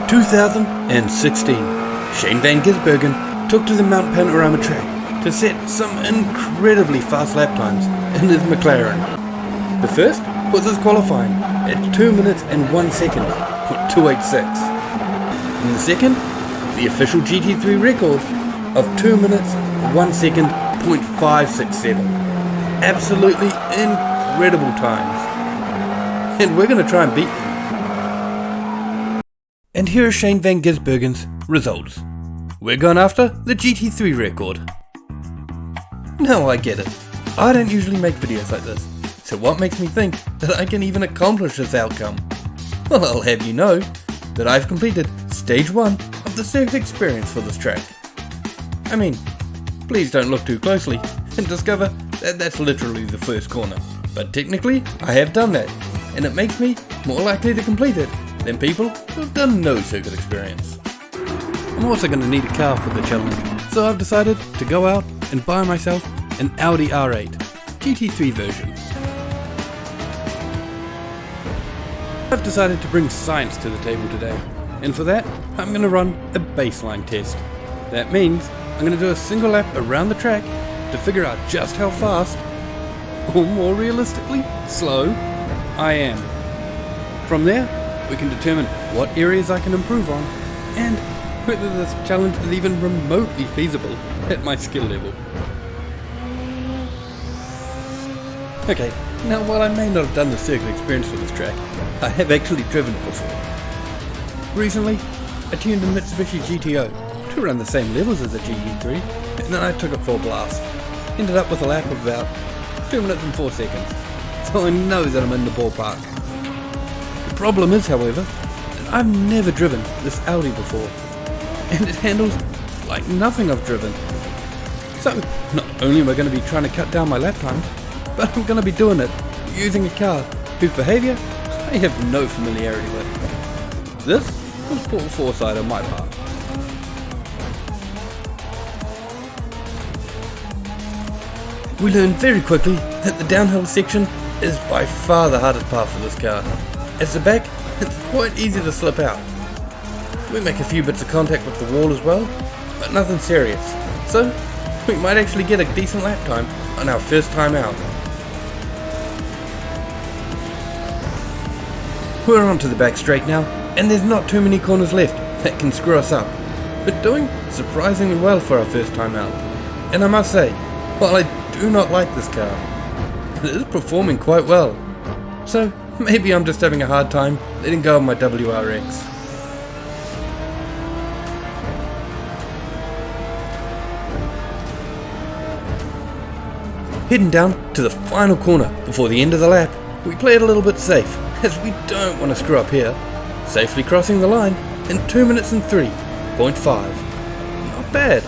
2016, Shane van Gisbergen took to the Mount Panorama track to set some incredibly fast lap times in his McLaren. The first was his qualifying at 2 minutes and 1 second, .286. And the second, the official GT3 record of 2 minutes, 1 second, .567. Absolutely incredible times. And we're going to try and beat them. And here are Shane van Gisbergen's results. We're going after the GT3 record. Now I get it. I don't usually make videos like this, so what makes me think that I can even accomplish this outcome? Well, I'll have you know that I've completed stage 1 of the circuit experience for this track. I mean, please don't look too closely and discover that that's literally the first corner. But technically, I have done that, and it makes me more likely to complete it than people who've done no circuit experience. I'm also going to need a car for the challenge, so I've decided to go out and buy myself an Audi R8 GT3 version. I've decided to bring science to the table today, and for that I'm going to run a baseline test. That means I'm going to do a single lap around the track to figure out just how fast, or more realistically, slow, I am. From there, we can determine what areas I can improve on, and whether this challenge is even remotely feasible at my skill level. Okay, now while I may not have done the circuit experience for this track, I have actually driven it before. Recently, I tuned a Mitsubishi GTO to run the same levels as the GT3, and then I took it for a blast. Ended up with a lap of about 2 minutes and 4 seconds, so I know that I'm in the ballpark. The problem is, however, that I've never driven this Audi before, and it handles like nothing I've driven. So, not only am I going to be trying to cut down my lap time, but I'm going to be doing it using a car whose behaviour I have no familiarity with. This was poor foresight on my part. We learned very quickly that the downhill section is by far the hardest part for this car. At the back, it's quite easy to slip out. We make a few bits of contact with the wall as well, but nothing serious. So, we might actually get a decent lap time on our first time out. We're onto the back straight now, and there's not too many corners left that can screw us up. But doing surprisingly well for our first time out. And I must say, while I do not like this car, it is performing quite well. So maybe I'm just having a hard time letting go of my WRX. Heading down to the final corner before the end of the lap, we play it a little bit safe, as we don't want to screw up here, safely crossing the line in 2 minutes and 3.5. Not bad.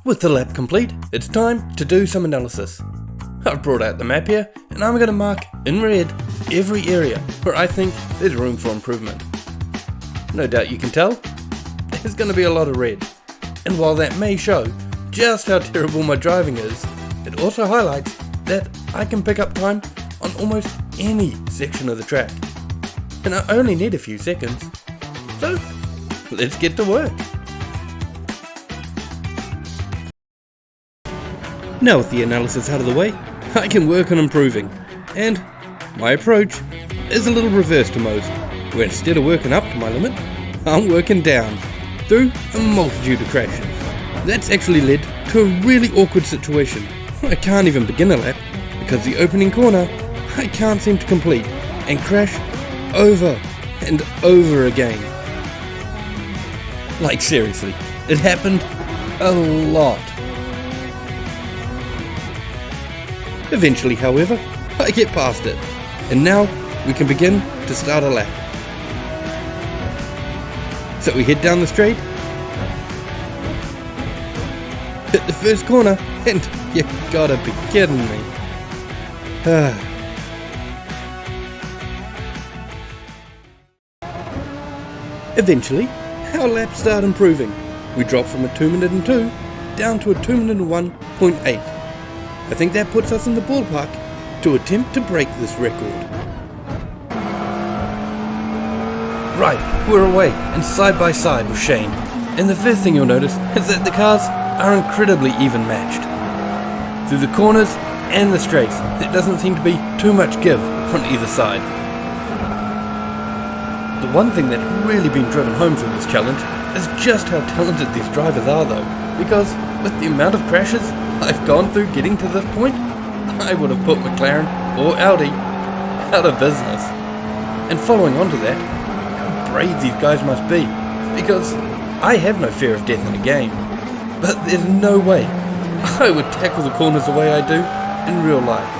With the lap complete, it's time to do some analysis. I've brought out the map here, and I'm going to mark in red every area where I think there's room for improvement. No doubt you can tell, there's going to be a lot of red. And while that may show just how terrible my driving is, it also highlights that I can pick up time on almost any section of the track. And I only need a few seconds. So, let's get to work. Now with the analysis out of the way, I can work on improving. And my approach is a little reverse to most, where instead of working up to my limit, I'm working down through a multitude of crashes. That's actually led to a really awkward situation. I can't even begin a lap because the opening corner I can't seem to complete and crash over and over again. Like seriously, it happened a lot. Eventually, however, I get past it, and now we can begin to start a lap. So we head down the straight, hit the first corner, and you gotta be kidding me. Eventually, our laps start improving. We drop from a 2 minute and 2 down to a 2 minute and 1.8. I think that puts us in the ballpark to attempt to break this record. Right, we're away and side by side with Shane. And the first thing you'll notice is that the cars are incredibly even matched. Through the corners and the straights, there doesn't seem to be too much give on either side. The one thing that's really been driven home through this challenge is just how talented these drivers are though, because with the amount of crashes I've gone through getting to this point, I would have put McLaren or Audi out of business. And following on to that, how brave these guys must be, because I have no fear of death in a game, but there's no way I would tackle the corners the way I do in real life.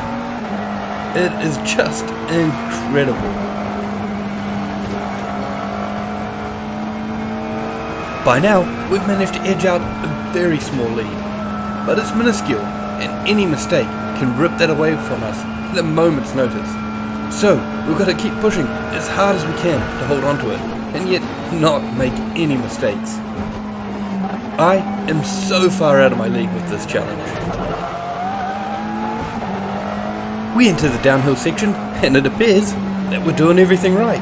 It is just incredible. By now, we've managed to edge out a very small lead, but it's minuscule, and any mistake can rip that away from us at a moment's notice. So, we've got to keep pushing as hard as we can to hold on to it, and yet not make any mistakes. I am so far out of my league with this challenge. We enter the downhill section, and it appears that we're doing everything right,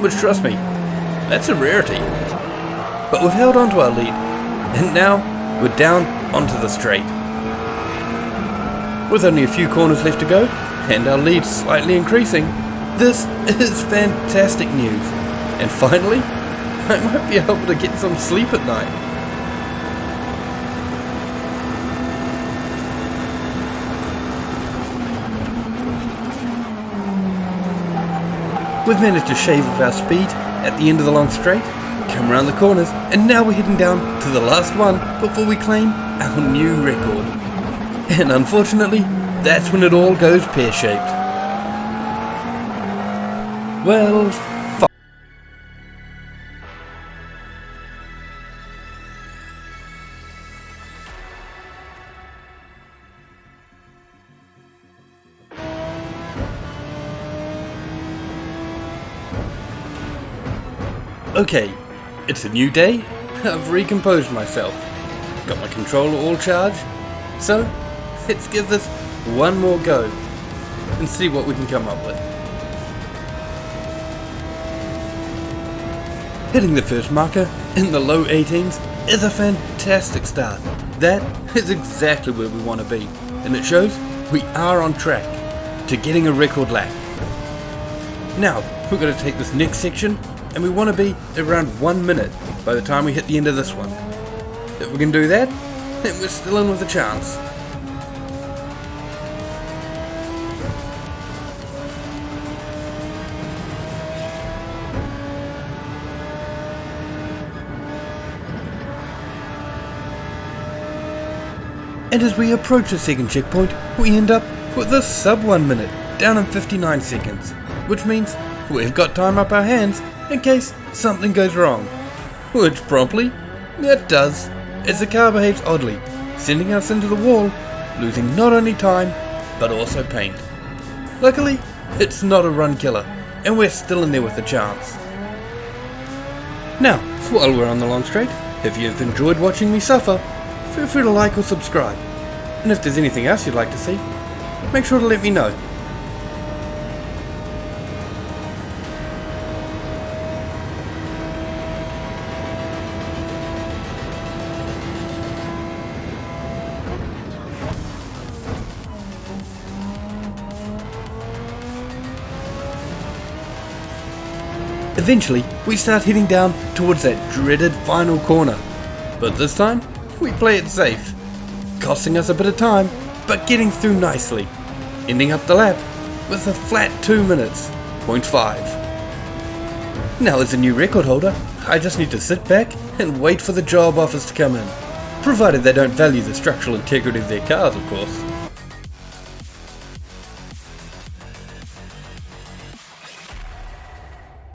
which, trust me, that's a rarity. But we've held on to our lead, and now we're down onto the straight. With only a few corners left to go, and our lead slightly increasing, this is fantastic news. And finally, I might be able to get some sleep at night. We've managed to shave off our speed at the end of the long straight, come around the corners, and now we're heading down to the last one before we claim our new record. And unfortunately, that's when it all goes pear-shaped. Well, okay, it's a new day. I've recomposed myself. Got my controller all charged. So, let's give this one more go and see what we can come up with. Hitting the first marker in the low 18s is a fantastic start. That is exactly where we want to be, and it shows we are on track to getting a record lap. Now, we're going to take this next section, and we want to be around 1 minute by the time we hit the end of this one. If we can do that, then we're still in with a chance. And as we approach the second checkpoint, we end up with a sub 1 minute, down in 59 seconds, which means we've got time up our hands in case something goes wrong. Which promptly, it does, as the car behaves oddly, sending us into the wall, losing not only time, but also paint. Luckily, it's not a run killer, and we're still in there with a chance. Now, while we're on the long straight, if you've enjoyed watching me suffer, feel free to like or subscribe. And if there's anything else you'd like to see, make sure to let me know. Eventually, we start heading down towards that dreaded final corner. But this time, we play it safe, costing us a bit of time, but getting through nicely, ending up the lap with a flat 2 minutes, 0.5. Now as a new record holder, I just need to sit back and wait for the job offers to come in, provided they don't value the structural integrity of their cars, of course.